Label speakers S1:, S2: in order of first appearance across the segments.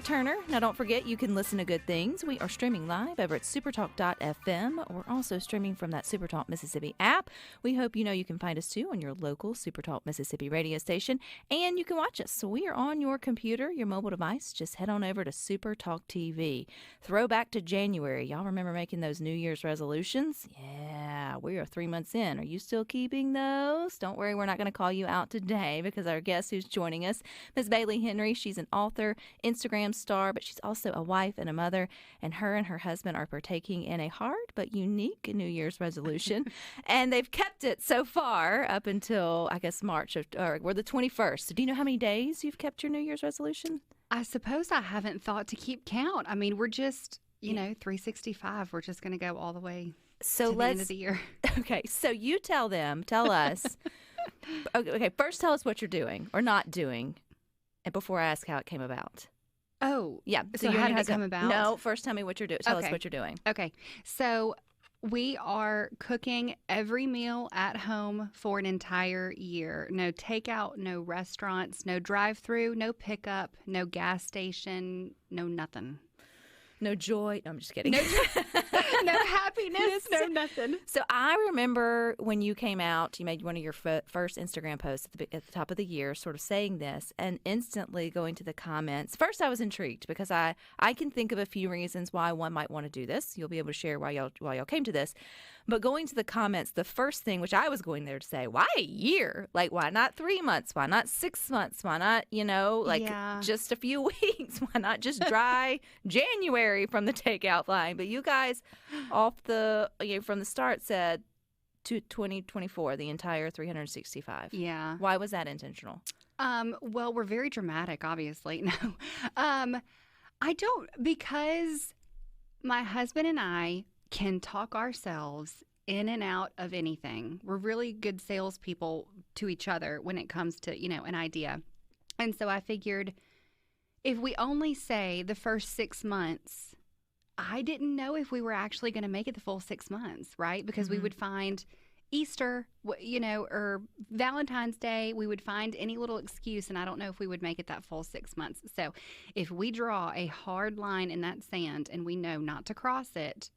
S1: Turner. Now, don't forget, you can listen to Good Things. We are streaming live over at supertalk.fm. We're also streaming from that SuperTalk Mississippi app. We hope you know you can find us, too, on your local SuperTalk Mississippi radio station. And you can watch us. So we are on your computer, your mobile device. Just head on over to SuperTalk TV. Throwback to January. Y'all remember making those New Year's resolutions? Yeah, we are 3 months in. Are you still keeping those? Don't worry, we're not going to call you out today because our guest who's joining us, Ms. Bailey Henry, she's an author, Instagram star, but she's also a wife and a mother, and her husband are partaking in a hard but unique New Year's resolution, and they've kept it so far up until, I guess, March, or the 21st. So do you know how many days you've kept your New Year's resolution?
S2: I suppose I haven't thought to keep count. I mean, we're just, 365. We're just going to go all the way to the end of the year.
S1: Okay, so you tell us. Okay, first tell us what you're doing or not doing, and before I ask how it came about.
S2: Oh,
S1: yeah.
S2: So how did it come about?
S1: No, first tell me what you're doing. Tell us what you're doing.
S2: Okay. So we are cooking every meal at home for an entire year. No takeout, no restaurants, no drive-through, no pickup, no gas station, no nothing.
S1: No joy. No, I'm just kidding.
S2: No happiness, no nothing.
S1: So I remember when you came out, you made one of your first Instagram posts at the top of the year sort of saying this, and instantly going to the comments. First, I was intrigued because I can think of a few reasons why one might want to do this. You'll be able to share why y'all came to this. But going to the comments, the first thing, which I was going there to say, why a year? Like, why not 3 months? Why not 6 months? Why not, just a few weeks? Why not just dry January from the takeout line? But you guys from the start said to 2024, the entire 365.
S2: Yeah.
S1: Why was that intentional?
S2: Well, we're very dramatic, obviously. No. Because my husband and I can talk ourselves in and out of anything. We're really good salespeople to each other when it comes to, an idea. And so I figured if we only say the first 6 months, I didn't know if we were actually going to make it the full 6 months, right? Because we would find Easter, or Valentine's Day, we would find any little excuse, and I don't know if we would make it that full 6 months. So if we draw a hard line in that sand and we know not to cross it,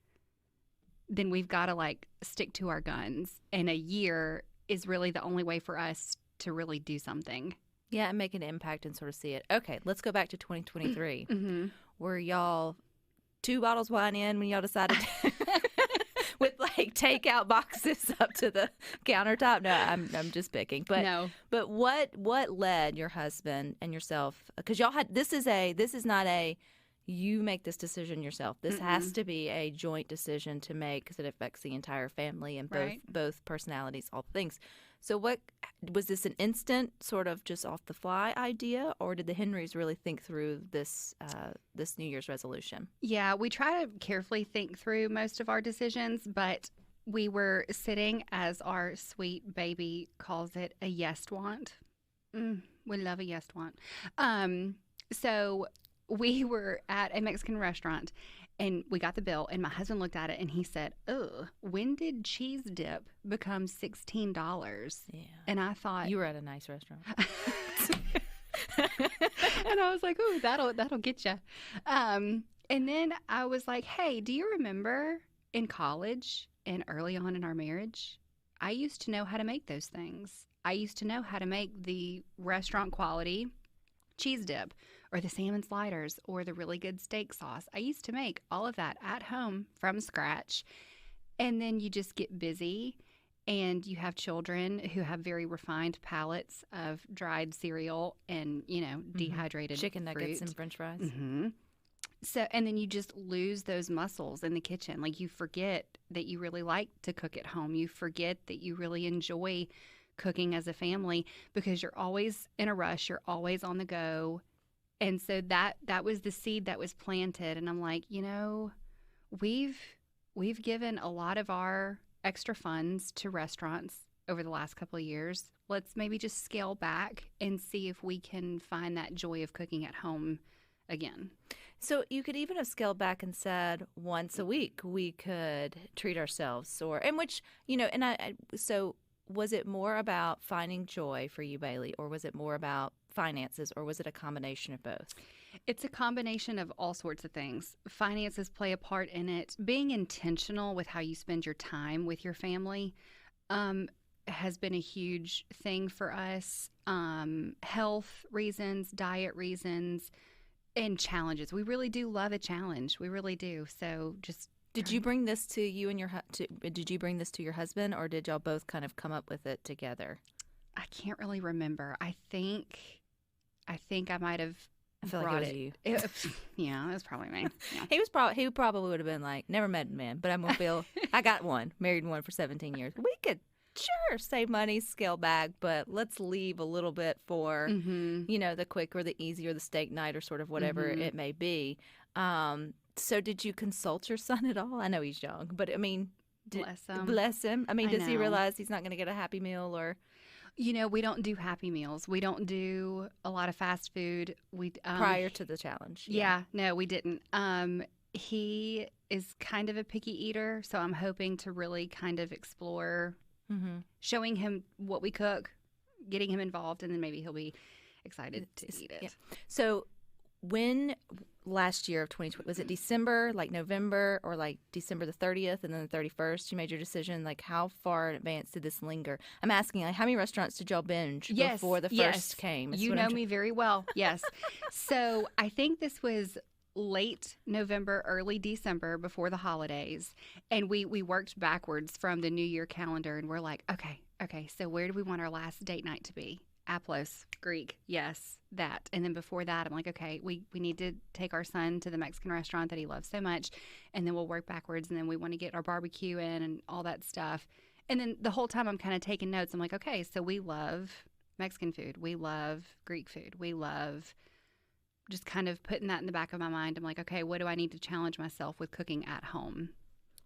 S2: then we've got to stick to our guns. And a year is really the only way for us to really do something.
S1: Yeah, and make an impact and sort of see it. Okay, let's go back to 2023.
S2: Mm-hmm.
S1: Were y'all 2 bottles wine in when y'all decided to with takeout boxes up to the countertop? No, I'm just picking. But
S2: no.
S1: But what led your husband and yourself? Because y'all had this is not a you make this decision yourself. This has to be a joint decision to make because it affects the entire family and both personalities, all things. So what was this an instant sort of just off the fly idea, or did the Henrys really think through this this New Year's resolution?
S2: Yeah, we try to carefully think through most of our decisions, but we were sitting, as our sweet baby calls it, a yes-want. We love a yes-want. So we were at a Mexican restaurant, and we got the bill, and my husband looked at it, and he said, "Ugh, when did cheese dip become $16?
S1: Yeah.
S2: And I thought...
S1: You were at a nice restaurant.
S2: And I was like, "Ooh, that'll get you." And then I was like, "Hey, do you remember in college and early on in our marriage, I used to know how to make those things. I used to know how to make the restaurant quality cheese dip or the salmon sliders or the really good steak sauce. I used to make all of that at home from scratch." And then you just get busy and you have children who have very refined palates of dried cereal and, dehydrated
S1: chicken nuggets
S2: fruit.
S1: and French fries.
S2: Mm-hmm. So, and then you just lose those muscles in the kitchen. You forget that you really like to cook at home. You forget that you really enjoy cooking as a family because you're always in a rush. You're always on the go. And so that was the seed that was planted. And I'm like, we've given a lot of our extra funds to restaurants over the last couple of years. Let's maybe just scale back and see if we can find that joy of cooking at home again.
S1: So you could even have scaled back and said once a week we could treat ourselves, so was it more about finding joy for you, Bailey, or was it more about finances, or was it a combination of both?
S2: It's a combination of all sorts of things. Finances play a part in it. Being intentional with how you spend your time with your family has been a huge thing for us. Health reasons, diet reasons, and challenges. We really do love a challenge. We really do. So just
S1: Did you bring this to you and did you bring this to your husband, or did y'all both kind of come up with it together?
S2: I can't really remember. I think I might have.
S1: I feel like it was you.
S2: Yeah, it was probably me. Yeah.
S1: He probably would have been like, never met a man, but I'm gonna feel I got one, married one for 17 years. We could sure save money, scale back, but let's leave a little bit for the quick or the easy or the steak night or sort of whatever it may be. So did you consult your son at all? I know he's young, but I mean, bless him. I mean, does he realize he's not going to get a Happy Meal or?
S2: We don't do Happy Meals. We don't do a lot of fast food. We
S1: prior to the challenge.
S2: Yeah, no, we didn't. He is kind of a picky eater, so I'm hoping to really kind of explore showing him what we cook, getting him involved, and then maybe he'll be excited to eat it.
S1: Yeah. So when last year of 2020, was it December, like November, or like December the 30th and then the 31st, you made your decision? Like, how far in advance did this linger? I'm asking, like, how many restaurants did y'all binge before the first came?
S2: You know me very well. Yes. So I think this was late November, early December, before the holidays. And we worked backwards from the New Year calendar, and we're like, okay, so where do we want our last date night to be? Aplos, Greek, yes, that. And then before that, I'm like, okay, we need to take our son to the Mexican restaurant that he loves so much, and then we'll work backwards, and then we want to get our barbecue in and all that stuff. And then the whole time I'm kind of taking notes. I'm like, okay, so we love Mexican food. We love Greek food. We love just kind of putting that in the back of my mind. I'm like, okay, what do I need to challenge myself with cooking at home?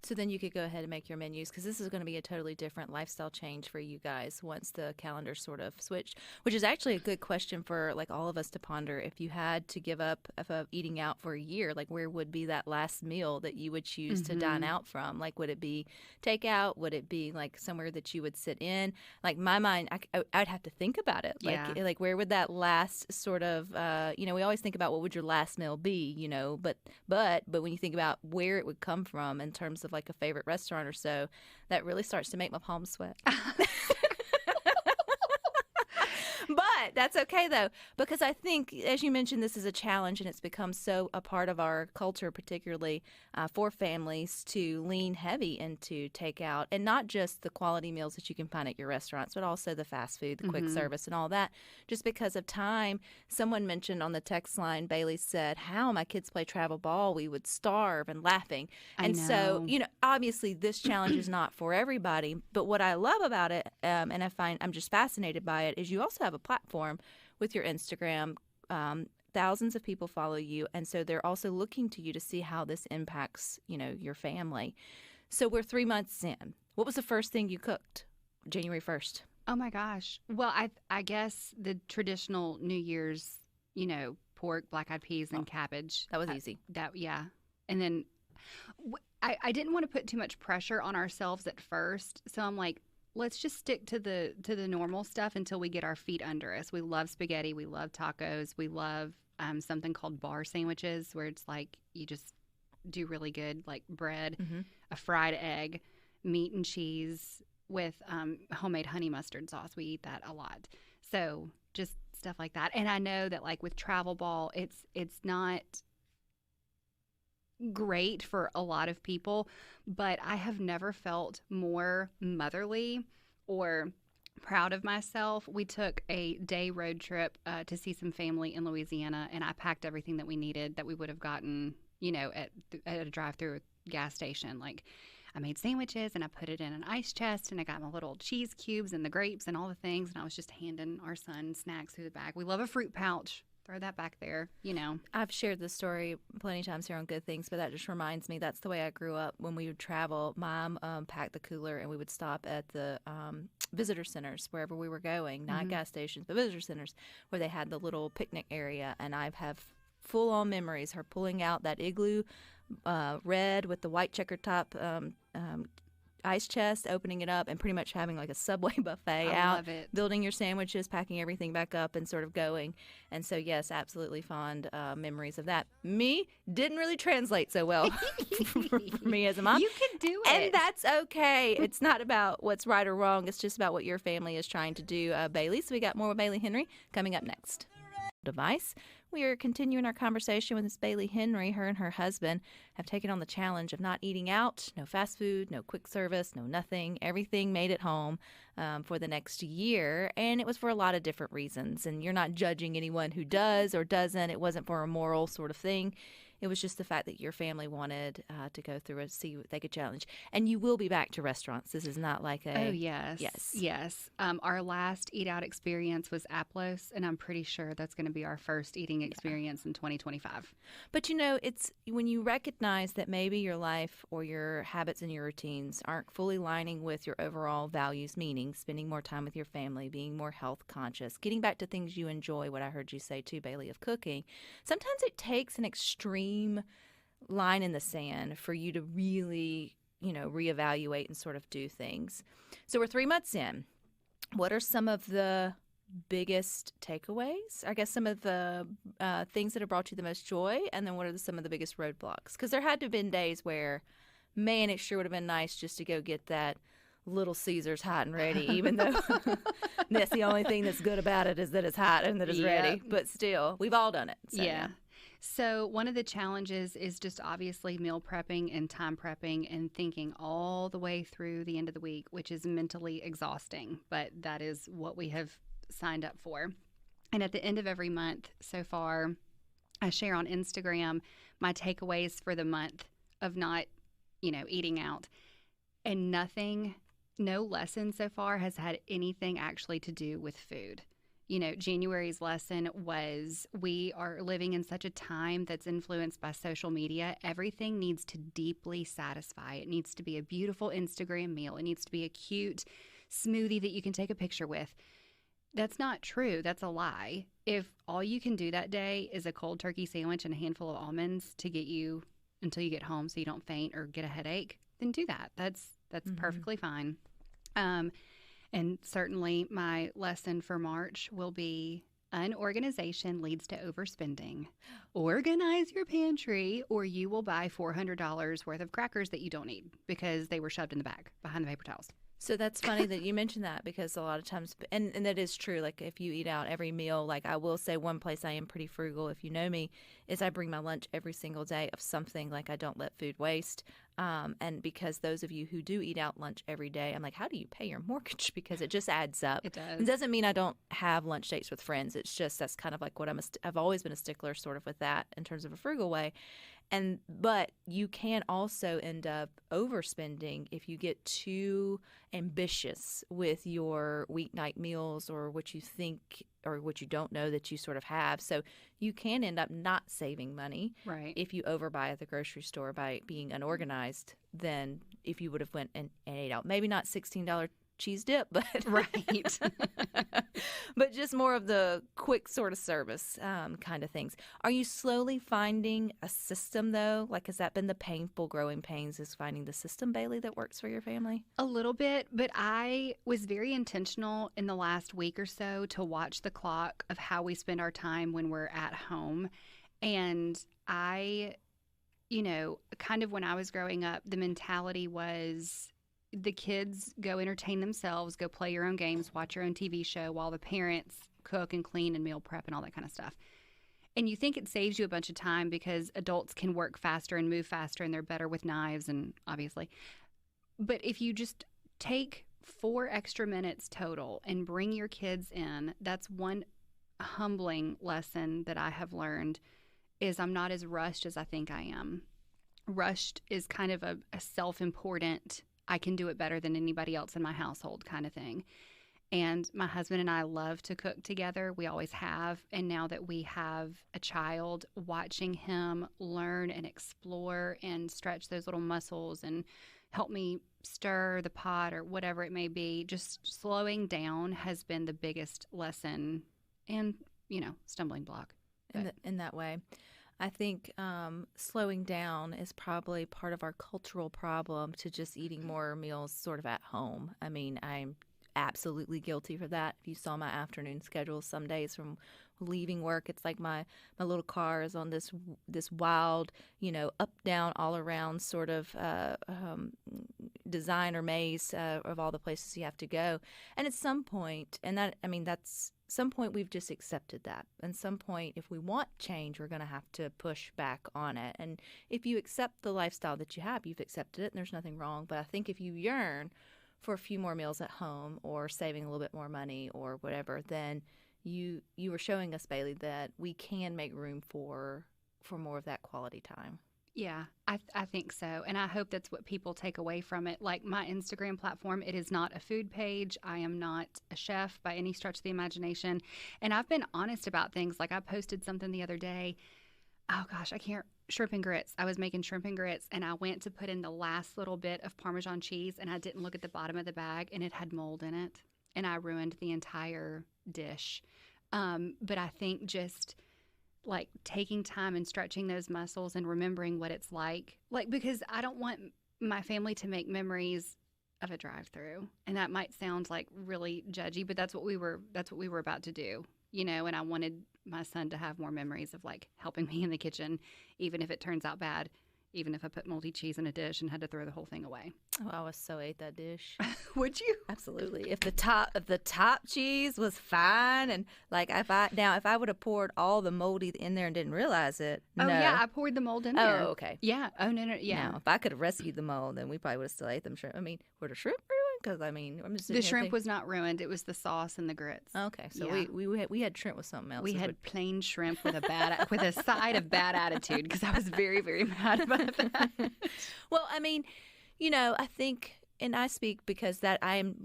S1: So then you could go ahead and make your menus, because this is going to be a totally different lifestyle change for you guys once the calendar sort of switched, which is actually a good question for like all of us to ponder. If you had to give up of eating out for a year, like where would be that last meal that you would choose to dine out from? Like, would it be takeout? Would it be like somewhere that you would sit in? Like my mind, I'd have to think about it. Like, like where would that last sort of, we always think about what would your last meal be, but when you think about where it would come from in terms of like a favorite restaurant or so, that really starts to make my palms sweat. But that's okay, though, because I think, as you mentioned, this is a challenge, and it's become so a part of our culture, particularly for families, to lean heavy into takeout, and not just the quality meals that you can find at your restaurants, but also the fast food, the quick service, and all that, just because of time. Someone mentioned on the text line, Bailey said, how my kids play travel ball, we would starve and laughing. And so, obviously this challenge is not for everybody, but what I love about it, and I find I'm just fascinated by it, is you also have a platform with your Instagram. Thousands of people follow you, and so they're also looking to you to see how this impacts, your family. So we're 3 months in. What was the first thing you cooked January 1st?
S2: Oh my gosh. Well, I guess the traditional New Year's, pork, black-eyed peas, and cabbage.
S1: That was easy.
S2: And then I didn't want to put too much pressure on ourselves at first, so I'm like, let's just stick to the normal stuff until we get our feet under us. We love spaghetti. We love tacos. We love something called bar sandwiches, where it's like you just do really good, like bread, a fried egg, meat and cheese with homemade honey mustard sauce. We eat that a lot. So just stuff like that. And I know that like with travel ball, it's not great for a lot of people, but I have never felt more motherly or proud of myself. We took a day road trip to see some family in Louisiana, and I packed everything that we needed that we would have gotten, at a drive-through gas station. Like, I made sandwiches, and I put it in an ice chest, and I got my little cheese cubes and the grapes and all the things, and I was just handing our son snacks through the bag. We love a fruit pouch. Throw that back there,
S1: I've shared this story plenty of times here on Good Things, but that just reminds me, that's the way I grew up. When we would travel, Mom packed the cooler, and we would stop at the visitor centers wherever we were going, not gas stations, but visitor centers, where they had the little picnic area. And I have full-on memories, her pulling out that igloo red with the white checker top ice chest, opening it up, and pretty much having like a Subway buffet
S2: I
S1: out,
S2: love it.
S1: building your sandwiches, packing everything back up, and sort of going. And so, yes, absolutely fond memories of that. Me didn't really translate so well for me as a mom.
S2: You can do
S1: And
S2: it.
S1: that's okay. It's not about what's right or wrong. It's just about what your family is trying to do, Bailey. So we got more with Bailey Henry coming up next. Device. We are continuing our conversation with Miss Bailey Henry. Her and her husband have taken on the challenge of not eating out, no fast food, no quick service, no nothing, everything made at home for the next year. And it was for a lot of different reasons. And you're not judging anyone who does or doesn't. It wasn't for a moral sort of thing. It was just the fact that your family wanted to go through and see what they could challenge. And you will be back to restaurants. This is not like a...
S2: Oh, yes. Yes. Our last eat out experience was Aplos, and I'm pretty sure that's going to be our first eating experience in 2025.
S1: But, you know, it's when you recognize that maybe your life or your habits and your routines aren't fully lining with your overall values, meaning spending more time with your family, being more health conscious, getting back to things you enjoy, what I heard you say too, Bailey, of cooking. Sometimes it takes an extreme line in the sand for you to really, you know, reevaluate and sort of do things. So we're 3 months in. What are some of the biggest takeaways? I guess some of the things that have brought you the most joy, and then what are some of the biggest roadblocks? Because there had to have been days where, man, it sure would have been nice just to go get that Little Caesars hot and ready, even though that's the only thing that's good about it is that it's hot and that it's ready. But still, we've all done it. So,
S2: yeah. So one of the challenges is just obviously meal prepping and time prepping and thinking all the way through the end of the week, which is mentally exhausting, but that is what we have signed up for. And at the end of every month so far, I share on Instagram my takeaways for the month of not, you know, eating out. And no lesson so far has had anything actually to do with food. You know, January's lesson was we are living in such a time that's influenced by social media. Everything needs to deeply satisfy. It needs to be a beautiful Instagram meal. It needs to be a cute smoothie that you can take a picture with. That's not true. That's a lie. If all you can do that day is a cold turkey sandwich and a handful of almonds to get you until you get home so you don't faint or get a headache, then do that. That's perfectly fine. And certainly my lesson for March will be unorganization leads to overspending. Organize your pantry or you will buy $400 worth of crackers that you don't need because they were shoved in the bag behind the paper towels.
S1: So that's funny that you mentioned that because a lot of times, and that is true, like if you eat out every meal, like I will say one place I am pretty frugal, if you know me, is I bring my lunch every single day of something, like I don't let food waste. And because those of you who do eat out lunch every day, I'm like, how do you pay your mortgage? Because it just adds up.
S2: It does.
S1: It doesn't mean I don't have lunch dates with friends. It's just that's kind of like what I've always been a stickler sort of with that in terms of a frugal way. But you can also end up overspending if you get too ambitious with your weeknight meals or what you think or what you don't know that you sort of have. So you can end up not saving money if you overbuy at the grocery store by being unorganized than if you would have went and ate out. Maybe not $16 cheese dip, but but just more of the quick sort of service kind of things. Are you slowly finding a system though? Like, has that been the painful growing pains is finding the system, Bailey, that works for your family?
S2: A little bit, but I was very intentional in the last week or so to watch the clock of how we spend our time when we're at home. And I, you know, kind of when I was growing up, the mentality was the kids go entertain themselves, go play your own games, watch your own TV show while the parents cook and clean and meal prep and all that kind of stuff. And you think it saves you a bunch of time because adults can work faster and move faster and they're better with knives and obviously. But if you just take 4 extra minutes total and bring your kids in, that's one humbling lesson that I have learned is I'm not as rushed as I think I am. Rushed is kind of a self-important I can do it better than anybody else in my household kind of thing. And my husband and I love to cook together. We always have. And now that we have a child, watching him learn and explore and stretch those little muscles and help me stir the pot or whatever it may be, just slowing down has been the biggest lesson and, you know, stumbling block.
S1: In that way. I think slowing down is probably part of our cultural problem to just eating more meals sort of at home. I mean, I'm absolutely guilty for that. If you saw my afternoon schedule, some days from leaving work, it's like my little car is on this wild, up down all around sort of design or maze of all the places you have to go. And at some point, that's some point we've just accepted that. And some point, if we want change, we're going to have to push back on it. And if you accept the lifestyle that you have, you've accepted it, and there's nothing wrong. But I think if you yearn for a few more meals at home or saving a little bit more money or whatever, then you were showing us, Bailey, that we can make room for more of that quality time.
S2: Yeah, I think so. And I hope that's what people take away from it. Like my Instagram platform, it is not a food page. I am not a chef by any stretch of the imagination. And I've been honest about things. Like I posted something the other day. Oh gosh, shrimp and grits. I was making shrimp and grits and I went to put in the last little bit of Parmesan cheese and I didn't look at the bottom of the bag and it had mold in it. And I ruined the entire dish. But I think just like taking time and stretching those muscles and remembering what it's like because I don't want my family to make memories of a drive-through. And that might sound like really judgy, but that's what we were about to do, and I wanted my son to have more memories of like helping me in the kitchen, even if it turns out bad, even if I put moldy cheese in a dish and had to throw the whole thing away.
S1: Oh, I was so ate that dish.
S2: Would you?
S1: Absolutely. If the top cheese was fine, and like if I would have poured all the moldy in there and didn't realize it.
S2: Oh
S1: no.
S2: Yeah, I poured the mold in there.
S1: Oh, okay.
S2: Yeah. Oh no, yeah.
S1: Now, if I could have rescued the mold, then we probably would have still ate them shrimp. I mean, were the shrimp ruined? Because I'm just
S2: the shrimp was not ruined. It was the sauce and the grits.
S1: Okay, so
S2: yeah.
S1: we had shrimp with something else.
S2: We had plain shrimp with a side of bad attitude because I was very, very mad about that.
S1: Well, I mean, I think, and I speak because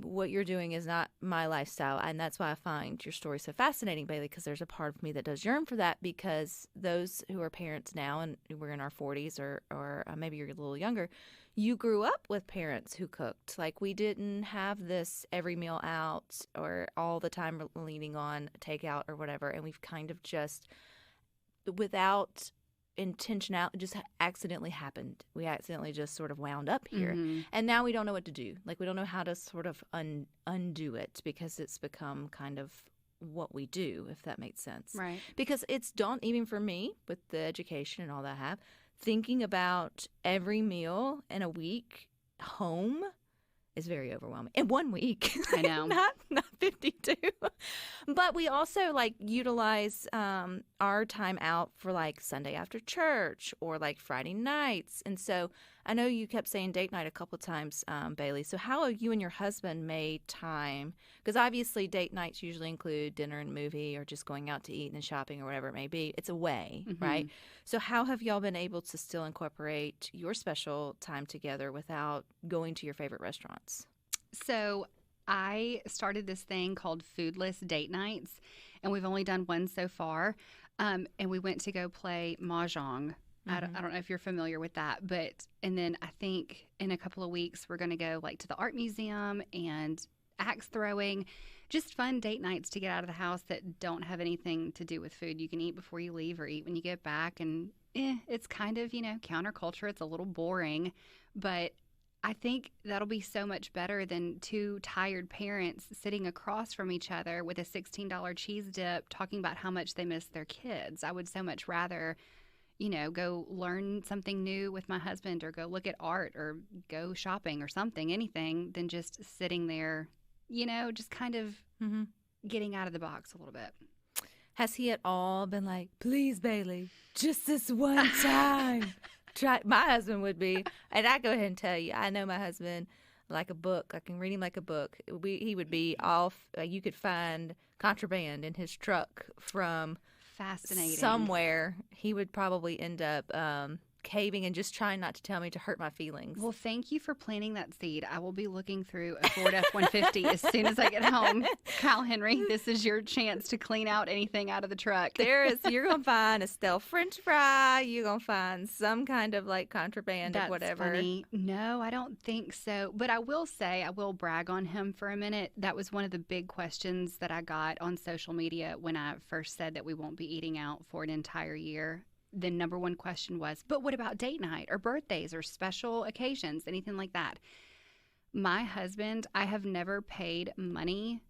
S1: what you're doing is not my lifestyle, and that's why I find your story so fascinating, Bailey, because there's a part of me that does yearn for that, because those who are parents now, and we're in our 40s or maybe you're a little younger, you grew up with parents who cooked. Like, we didn't have this every meal out or all the time leaning on takeout or whatever, and we've kind of just, without intentional, it just accidentally happened. We accidentally just sort of wound up here. Mm-hmm. And now we don't know what to do. Like, we don't know how to sort of undo it because it's become kind of what we do, if that makes sense.
S2: Right.
S1: Because it's daunting, even for me, with the education and all that I have, thinking about every meal in a week home is very overwhelming. In 1 week.
S2: I know.
S1: not 52. But we also utilize our time out for Sunday after church or Friday nights. And so I know you kept saying date night a couple times, Bailey. So how have you and your husband made time? Because obviously date nights usually include dinner and movie or just going out to eat and shopping or whatever it may be. It's a way, mm-hmm. right? So how have y'all been able to still incorporate your special time together without going to your favorite restaurants?
S2: So I started this thing called Foodless Date Nights, and we've only done one so far. And we went to go play Mahjong. Mm-hmm. I don't know if you're familiar with that, and then I think in a couple of weeks we're going to go to the art museum and axe throwing, just fun date nights to get out of the house that don't have anything to do with food. You can eat before you leave or eat when you get back, and it's kind of, counterculture. It's a little boring, but I think that'll be so much better than two tired parents sitting across from each other with a $16 cheese dip talking about how much they miss their kids. I would so much rather go learn something new with my husband or go look at art or go shopping or something, anything, than just sitting there, just kind of mm-hmm. getting out of the box a little bit.
S1: Has he at all been like, please, Bailey, just this one time? My husband would be, and I go ahead and tell you, I know my husband like a book. I can read him like a book. He would be off. You could find contraband in his truck from
S2: fascinating
S1: somewhere. He would probably end up caving and just trying not to tell me to hurt my feelings.
S2: Well, thank you for planting that seed. I will be looking through a Ford F-150 as soon as I get home. Kyle Henry, this is your chance to clean out anything out of the truck.
S1: You're going to find a stale French fry. You're going to find some kind of contraband or whatever.
S2: That's funny. No, I don't think so. But I will say, I will brag on him for a minute. That was one of the big questions that I got on social media when I first said that we won't be eating out for an entire year. the number one question was, but what about date night or birthdays or special occasions, anything like that? My husband, I have never paid money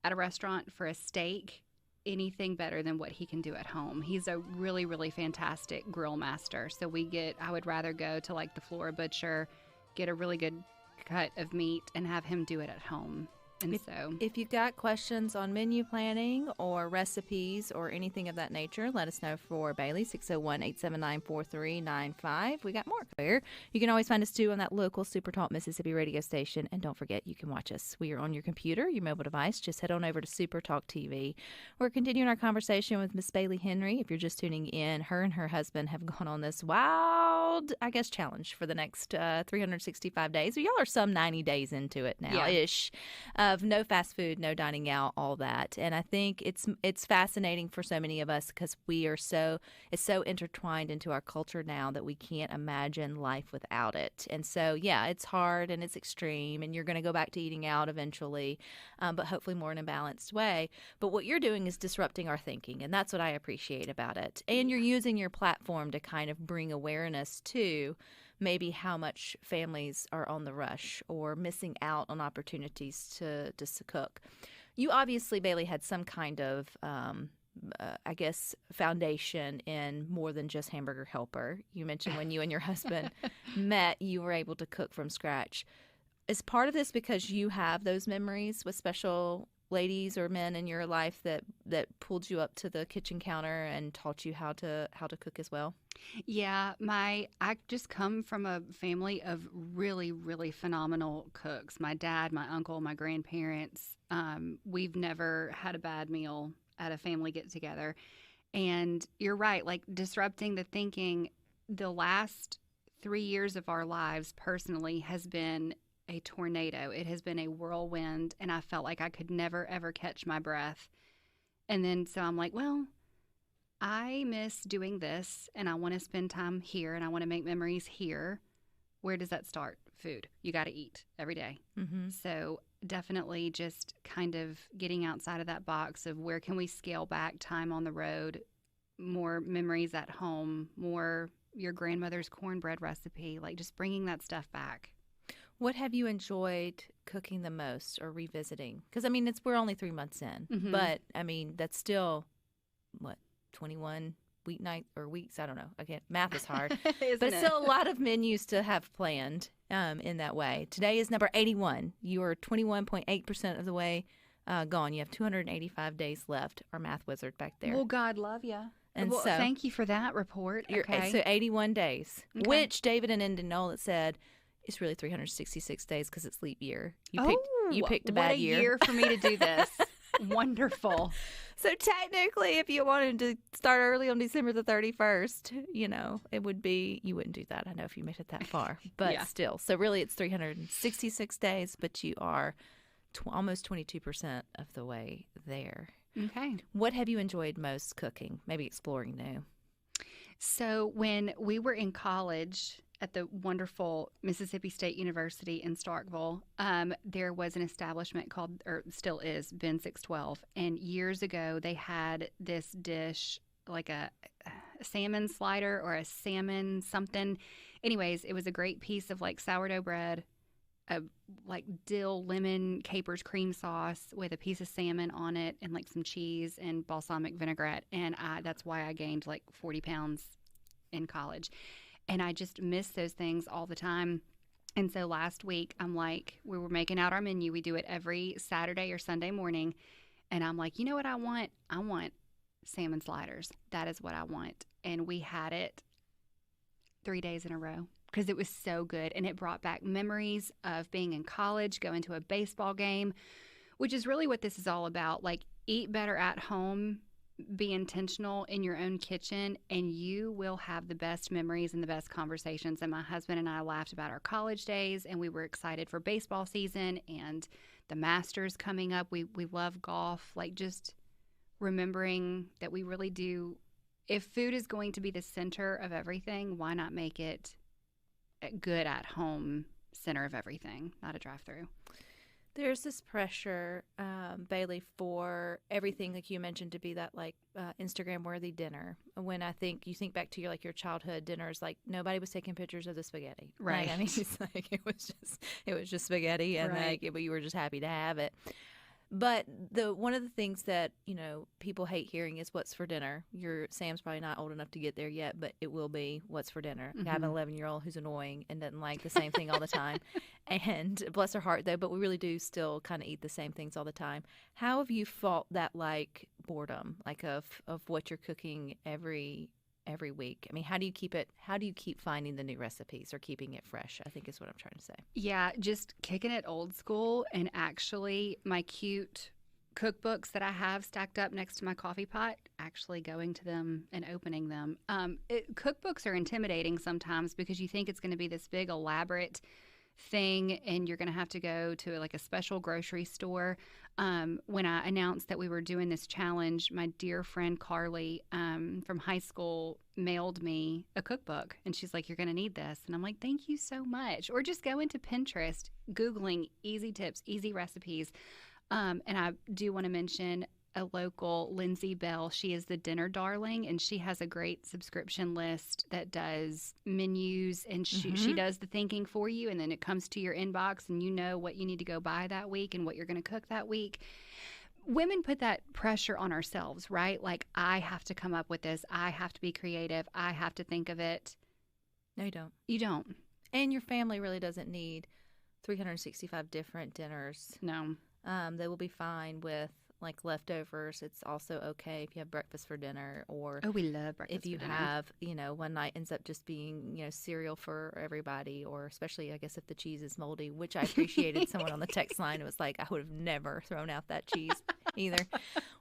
S2: at a restaurant for a steak anything better than what he can do at home. He's a really, really fantastic grill master. So I would rather go to like the Flora Butcher, get a really good cut of meat and have him do it at home. And
S1: if you've got questions on menu planning or recipes or anything of that nature, let us know for Bailey, 601-879-4395. We got more clear. You can always find us too on that local SuperTalk Mississippi radio station. And don't forget, you can watch us. We are on your computer, your mobile device. Just head on over to SuperTalk TV. We're continuing our conversation with Miss Bailey Henry. If you're just tuning in, her and her husband have gone on this wild, challenge for the next 365 days. Well, y'all are some 90 days into it now-ish. Of no fast food, no dining out, all that. And I think it's fascinating for so many of us because it's so intertwined into our culture now that we can't imagine life without it. And so, yeah, it's hard and it's extreme, and you're going to go back to eating out eventually, but hopefully more in a balanced way. But what you're doing is disrupting our thinking, and that's what I appreciate about it. And you're using your platform to kind of bring awareness to maybe how much families are on the rush or missing out on opportunities to cook. You obviously, Bailey, had some kind of, foundation in more than just Hamburger Helper. You mentioned when you and your husband met, you were able to cook from scratch. Is part of this because you have those memories with special ladies or men in your life that pulled you up to the kitchen counter and taught you how to cook as well?
S2: Yeah, I just come from a family of really, really phenomenal cooks. My dad, my uncle, my grandparents. We've never had a bad meal at a family get together. And you're right, like disrupting the thinking. The last 3 years of our lives personally has been a tornado. It has been a whirlwind, and I felt like I could never, ever catch my breath. And then so I'm like, well, I miss doing this, and I want to spend time here, and I want to make memories here. Where does that start? Food. You got to eat every day.
S1: Mm-hmm.
S2: So definitely just kind of getting outside of that box of where can we scale back time on the road, more memories at home, more your grandmother's cornbread recipe, like just bringing that stuff back.
S1: What have you enjoyed cooking the most or revisiting? Because, I mean, we're only 3 months in, but, I mean, that's still, 21 weeknight or weeks? I don't know. Again, math is hard. But it's still a lot of menus to have planned in that way. Today is number 81. You are 21.8% of the way gone. You have 285 days left. Our math wizard back there.
S2: Well, God love you.
S1: And
S2: well,
S1: so,
S2: thank you for that report. Okay.
S1: So 81 days, which David and Indianola said, it's really 366 days because it's leap year. You picked a bad year.
S2: What a year for me to do this. Wonderful.
S1: So technically, if you wanted to start early on December the 31st, it would be, you wouldn't do that. I know if you made it that far, but still. So really it's 366 days, but you are almost 22% of the way there.
S2: Okay.
S1: What have you enjoyed most cooking? Maybe exploring new.
S2: So when we were in college at the wonderful Mississippi State University in Starkville, there was an establishment called, or still is, Ben 612. And years ago, they had this dish, like a salmon slider or a salmon something. Anyways, it was a great piece of like sourdough bread, like dill, lemon, capers, cream sauce with a piece of salmon on it and like some cheese and balsamic vinaigrette. And that's why I gained like 40 pounds in college. And I just miss those things all the time. And so last week, I'm like, we were making out our menu. We do it every Saturday or Sunday morning. And I'm like, you know what I want? I want salmon sliders. That is what I want. And we had it 3 days in a row because it was so good. And it brought back memories of being in college, going to a baseball game, which is really what this is all about. Like, eat better at home. Be intentional in your own kitchen, and you will have the best memories and the best conversations. And my husband and I laughed about our college days, and we were excited for baseball season and the Masters coming up. We love golf. Like, just remembering that we really do. If food is going to be the center of everything, why not make it a good at home center of everything, not a drive-through?
S1: There's this pressure, Bailey, for everything, like you mentioned, to be that like Instagram worthy dinner. When I think you think back to your childhood dinners, like nobody was taking pictures of the spaghetti.
S2: Right.
S1: Like, I mean, it's like it was just spaghetti, and
S2: Right.
S1: like you were just happy to have it. But one of the things that people hate hearing is what's for dinner. Sam's probably not old enough to get there yet, but it will be what's for dinner. I have an 11-year-old who's annoying and doesn't like the same thing all the time, and bless her heart though. But we really do still kind of eat the same things all the time. How have you fought that like boredom, like of what you're cooking every week? I mean, how do you keep finding the new recipes or keeping it fresh, I think is what I'm trying to say.
S2: Yeah, just kicking it old school, and actually my cute cookbooks that I have stacked up next to my coffee pot, actually going to them and opening them. Cookbooks are intimidating sometimes because you think it's going to be this big elaborate thing and you're going to have to go to like a special grocery store. When I announced that we were doing this challenge, my dear friend Carly from high school mailed me a cookbook, and she's like, "You're going to need this." And I'm like, "Thank you so much." Or just go into Pinterest, Googling easy tips, easy recipes. And I do want to mention a local, Lindsay Bell. She is the dinner darling, and she has a great subscription list that does menus, and she does the thinking for you, and then it comes to your inbox, and you know what you need to go buy that week and what you're going to cook that week. Women put that pressure on ourselves, right? Like, I have to come up with this. I have to be creative. I have to think of it.
S1: No, you don't.
S2: You don't.
S1: And your family really doesn't need 365 different dinners.
S2: No.
S1: They will be fine with like leftovers. It's also okay if you have breakfast for dinner, or
S2: Oh, we love breakfast
S1: if you
S2: for dinner.
S1: have, one night ends up just being, cereal for everybody, or especially, I guess, if the cheese is moldy, which I appreciated. Someone on the text line was like, I would have never thrown out that cheese either.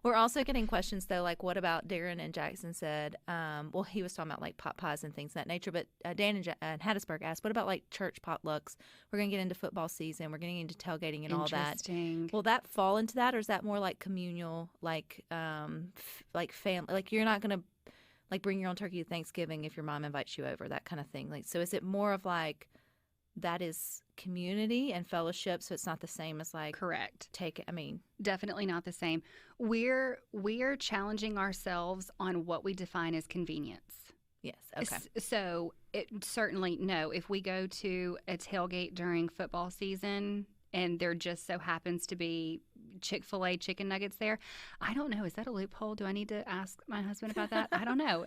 S1: We're also getting questions, though, like, what about Darren and Jackson said, well, he was talking about, like, pot pies and things of that nature, but Dan and Hattiesburg asked, what about, like, church potlucks? We're going to get into football season. We're getting into tailgating and all that.
S2: Interesting.
S1: Will that fall into that, or is that more like communal, like family? Like, you're not going to, like, bring your own turkey to Thanksgiving if your mom invites you over, that kind of thing. Like, so is it more of, like, that is community and fellowship, so it's not the same as like
S2: Correct. Definitely not the same. We're challenging ourselves on what we define as convenience.
S1: Yes. Okay.
S2: So it certainly no. If we go to a tailgate during football season and there just so happens to be Chick-fil-A chicken nuggets there, I don't know. Is that a loophole? Do I need to ask my husband about that? I don't know.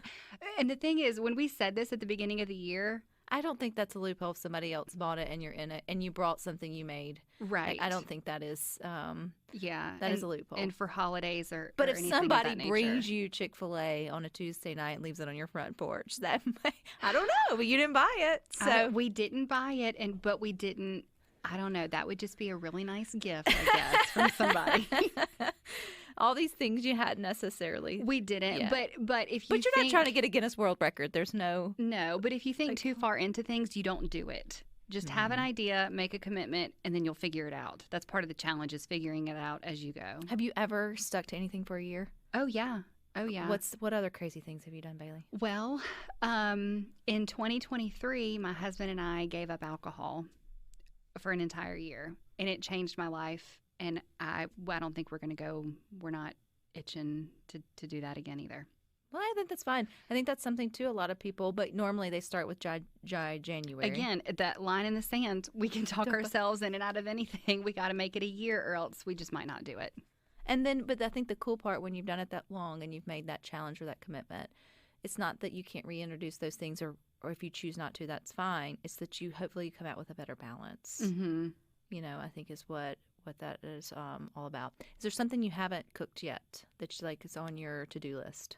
S2: And the thing is, when we said this at the beginning of the year,
S1: I don't think that's a loophole if somebody else bought it and you're in it and you brought something you made.
S2: Right.
S1: I don't think that is that is a loophole.
S2: And for holidays or
S1: But
S2: or
S1: if
S2: anything of
S1: somebody
S2: that nature.
S1: brings you Chick-fil-A on a Tuesday night and leaves it on your front porch, that I don't know, but you didn't buy it. So
S2: we didn't buy it, but we didn't. I don't know. That would just be a really nice gift, I guess, from somebody.
S1: all these things you hadn't necessarily.
S2: We didn't.
S1: Yeah.
S2: But if you
S1: But you're
S2: think,
S1: not trying to get a Guinness World Record. There's no.
S2: No, but if you think too far into things, you don't do it. Just have an idea, make a commitment, and then you'll figure it out. That's part of the challenge, is figuring it out as you go.
S1: Have you ever stuck to anything for a year?
S2: Oh, yeah. Oh, yeah.
S1: What other crazy things have you done, Bailey?
S2: Well, in 2023, my husband and I gave up alcohol for an entire year, and it changed my life. And I don't think we're not itching to do that again either.
S1: Well, I think that's fine. I think that's something too. A lot of people, but normally they start with January.
S2: Again, that line in the sand, we can talk ourselves in and out of anything. We got to make it a year, or else we just might not do it.
S1: And then, but I think the cool part, when you've done it that long and you've made that challenge or that commitment, it's not that you can't reintroduce those things, or if you choose not to, that's fine. It's that you hopefully come out with a better balance.
S2: Mm-hmm.
S1: I think is what that is all about. Is there something you haven't cooked yet that is on your to-do list?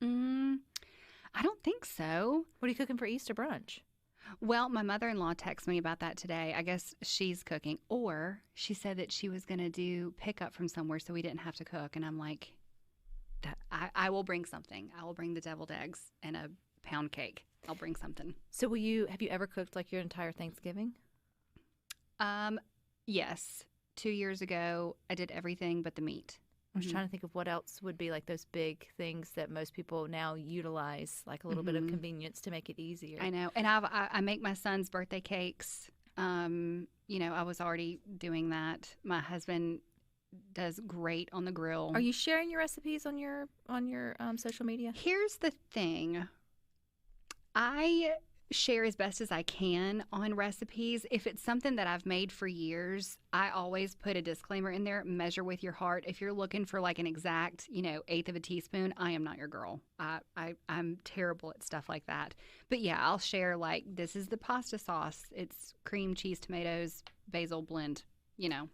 S2: I don't think so.
S1: What are you cooking for Easter brunch?
S2: Well, my mother-in-law texted me about that today. I guess she's cooking, or she said that she was going to do pickup from somewhere so we didn't have to cook. And I'm like, I will bring something. I will bring the deviled eggs and a pound cake. I'll bring something.
S1: So have you ever cooked like your entire Thanksgiving?
S2: Yes. 2 years ago, I did everything but the meat.
S1: I was trying to think of what else would be like those big things that most people now utilize, like a little bit of convenience to make it easier.
S2: I know. And I make my son's birthday cakes. I was already doing that. My husband does great on the grill.
S1: Are you sharing your recipes on your social media?
S2: Here's the thing. I share as best as I can on recipes. If it's something that I've made for years, I always put a disclaimer in there, measure with your heart. If you're looking for like an exact, eighth of a teaspoon, I am not your girl. I'm terrible at stuff like that. But yeah, I'll share like, this is the pasta sauce. It's cream, cheese, tomatoes, basil blend.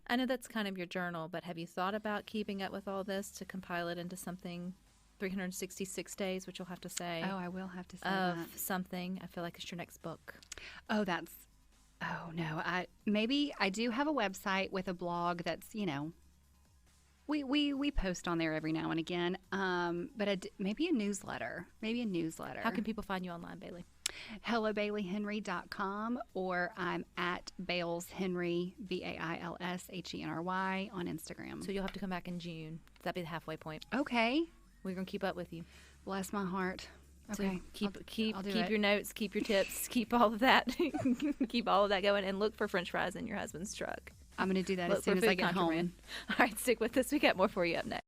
S1: I know that's kind of your journal, but have you thought about keeping up with all this to compile it into something 366 days, which you'll have to say?
S2: Oh, I will have to say
S1: of
S2: that.
S1: something. I feel like it's your next book.
S2: Oh, no. I do have a website with a blog that's, we post on there every now and again. But maybe a newsletter.
S1: How can people find you online, Bailey?
S2: HelloBaileyHenry.com, or I'm at BailsHenry, BailsHenry on Instagram.
S1: So you'll have to come back in June. That'd be the halfway point.
S2: Okay.
S1: We're going to keep up with you.
S2: Bless my heart. Okay.
S1: So keep
S2: I'll do it.
S1: your notes, keep your tips, keep all of that. Keep all of that going, and look for French fries in your husband's truck.
S2: I'm going to do that
S1: Look
S2: as soon
S1: for
S2: as I
S1: food
S2: get home.
S1: contraband. All right, stick with us. We got more for you up next.